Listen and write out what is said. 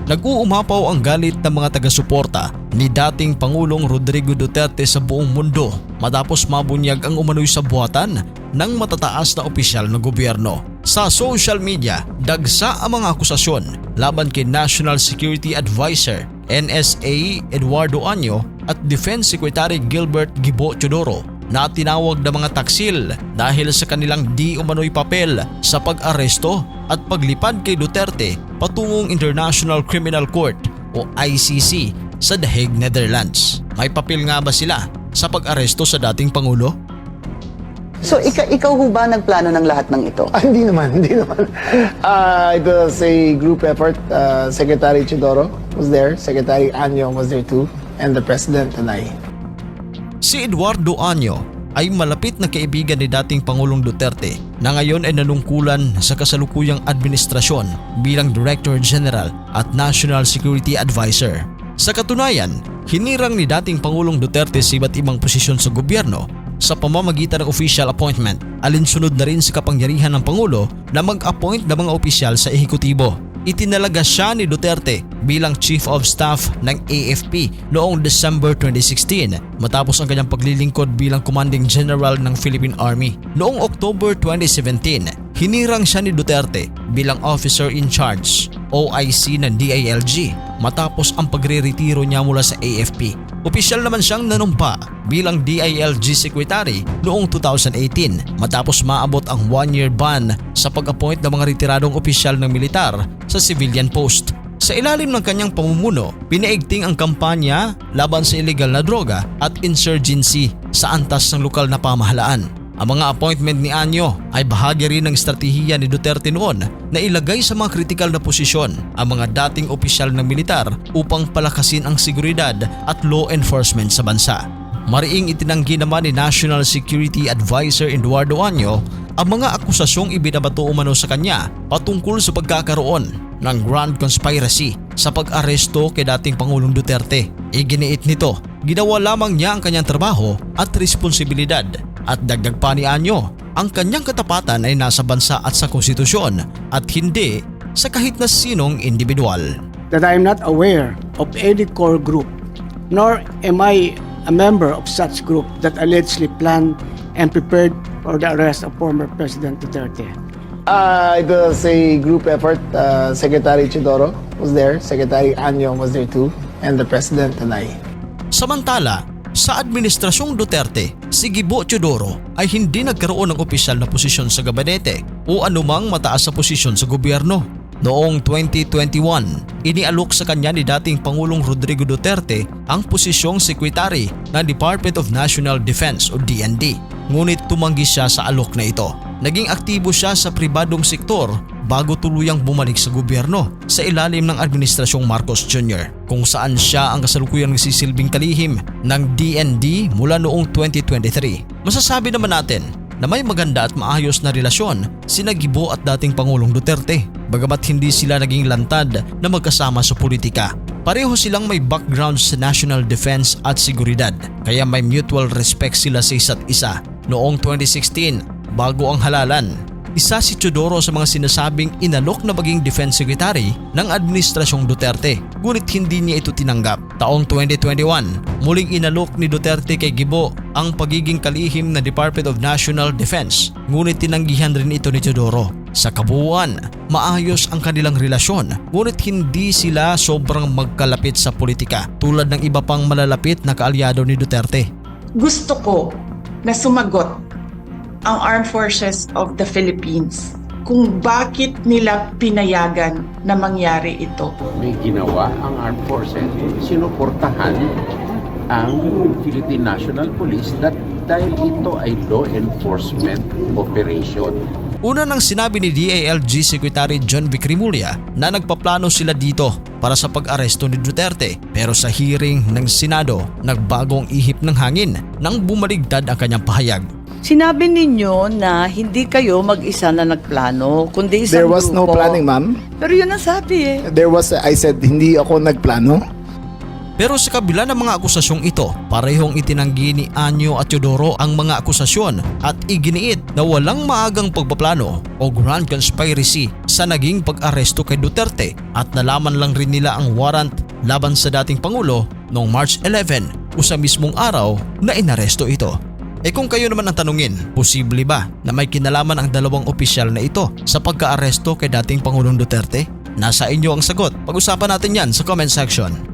Nag-uumapaw ang galit ng mga taga-suporta ni dating Pangulong Rodrigo Duterte sa buong mundo matapos mabunyag ang umano'y sabuatan ng matataas na opisyal ng gobyerno. Sa social media, dagsa ang mga akusasyon laban kay National Security Advisor NSA Eduardo Año at Defense Secretary Gilbert Gibo Teodoro na tinawag na mga taksil dahil sa kanilang di umano'y papel sa pag-aresto at paglipad kay Duterte patungong International Criminal Court o ICC sa The Hague, Netherlands. May papel nga ba sila sa pag-aresto sa dating Pangulo? So ikaw ho ba nagplano ng lahat ng ito? Hindi naman. It was a group effort. Secretary Teodoro was there, Secretary Año was there too, and the President and I. Si Eduardo Año ay malapit na kaibigan ni dating Pangulong Duterte na ngayon ay nanungkulan sa kasalukuyang administrasyon bilang Director General at National Security Advisor. Sa katunayan, hinirang ni dating Pangulong Duterte sa iba't ibang posisyon sa gobyerno sa pamamagitan ng official appointment. Alinsunod na rin sa kapangyarihan ng Pangulo na mag-appoint ng mga opisyal sa ehekutibo. Itinalaga siya ni Duterte bilang Chief of Staff ng AFP noong December 2016 matapos ang kanyang paglilingkod bilang Commanding General ng Philippine Army. Noong October 2017, hinirang siya ni Duterte bilang Officer in Charge OIC ng DILG matapos ang pagre-retiro niya mula sa AFP. Opisyal naman siyang nanumpa bilang DILG Secretary noong 2018 matapos maabot ang 1-year ban sa pag-appoint ng mga retiradong opisyal ng militar sa civilian post. Sa ilalim ng kanyang pamumuno, pinaigting ang kampanya laban sa illegal na droga at insurgency sa antas ng lokal na pamahalaan. Ang mga appointment ni Año ay bahagi rin ng estratehiya ni Duterte noon na ilagay sa mga kritikal na posisyon ang mga dating opisyal ng militar upang palakasin ang seguridad at law enforcement sa bansa. Mariing itinanggi naman ni National Security Advisor Eduardo Año ang mga akusasyong ibinabato umano sa kanya patungkol sa pagkakaroon ng grand conspiracy sa pag-aresto kay dating Pangulong Duterte. Iginiit nito, ginawa lamang niya ang kanyang trabaho at responsibilidad. At dagdag pa ni Año, ang kanyang katapatan ay nasa bansa at sa konstitusyon at hindi sa kahit na sinong individual. That I am not aware of any core group, nor am I a member of such group that allegedly planned and prepared for the arrest of former President Duterte. It was a group effort. Secretary Teodoro was there, Secretary Año was there too, and the President and I. Samantala, sa administrasyong Duterte, si Gibo Teodoro ay hindi nagkaroon ng opisyal na posisyon sa gabinete o anumang mataas na posisyon sa gobyerno. Noong 2021, inialok sa kanya ni dating Pangulong Rodrigo Duterte ang posisyong Secretary ng Department of National Defense o DND. Ngunit tumanggi siya sa alok na ito. Naging aktibo siya sa pribadong sektor bago tuluyang bumalik sa gobyerno sa ilalim ng Administrasyong Marcos Jr. kung saan siya ang kasalukuyang nagsisilbing kalihim ng DND mula noong 2023. Masasabi naman natin na may maganda at maayos na relasyon sina Gibo at dating Pangulong Duterte bagamat hindi sila naging lantad na magkasama sa politika. Pareho silang may background sa national defense at seguridad kaya may mutual respect sila sa isa't isa. Noong 2016, bago ang halalan, isa si Teodoro sa mga sinasabing inalok na maging Defense Secretary ng Administrasyong Duterte, ngunit hindi niya ito tinanggap. Taong 2021, muling inalok ni Duterte kay Gibo ang pagiging kalihim na Department of National Defense, ngunit tinanggihan rin ito ni Teodoro. Sa kabuuan, maayos ang kanilang relasyon, ngunit hindi sila sobrang magkalapit sa politika tulad ng iba pang malalapit na kaalyado ni Duterte. Gusto ko na sumagot ang Armed Forces of the Philippines kung bakit nila pinayagan na mangyari ito. May ginawa ang Armed Forces, sinuportahan ang Philippine National Police dahil ito ay law enforcement operation. Una nang sinabi ni DILG Secretary John Vic Rimulya na nagpaplano sila dito para sa pag-aresto ni Duterte pero sa hearing ng Senado nagbago ang ihip ng hangin nang bumaligtad ang kanyang pahayag. Sinabi ninyo na hindi kayo mag-isa na nagplano, kundi isang There was no grupo. planning, ma'am. Pero yun ang sabi eh. I said, hindi ako nagplano. Pero sa kabila ng mga akusasyong ito, parehong itinanggi ni Anyo at Teodoro ang mga akusasyon at iginiit na walang maagang pagpaplano o grand conspiracy sa naging pag-aresto kay Duterte at nalaman lang rin nila ang warrant laban sa dating Pangulo noong March 11 o sa mismong araw na inaresto ito. Kung kayo naman ang tanungin, posible ba na may kinalaman ang dalawang opisyal na ito sa pagka-aresto kay dating Pangulong Duterte? Nasa inyo ang sagot. Pag-usapan natin yan sa comment section.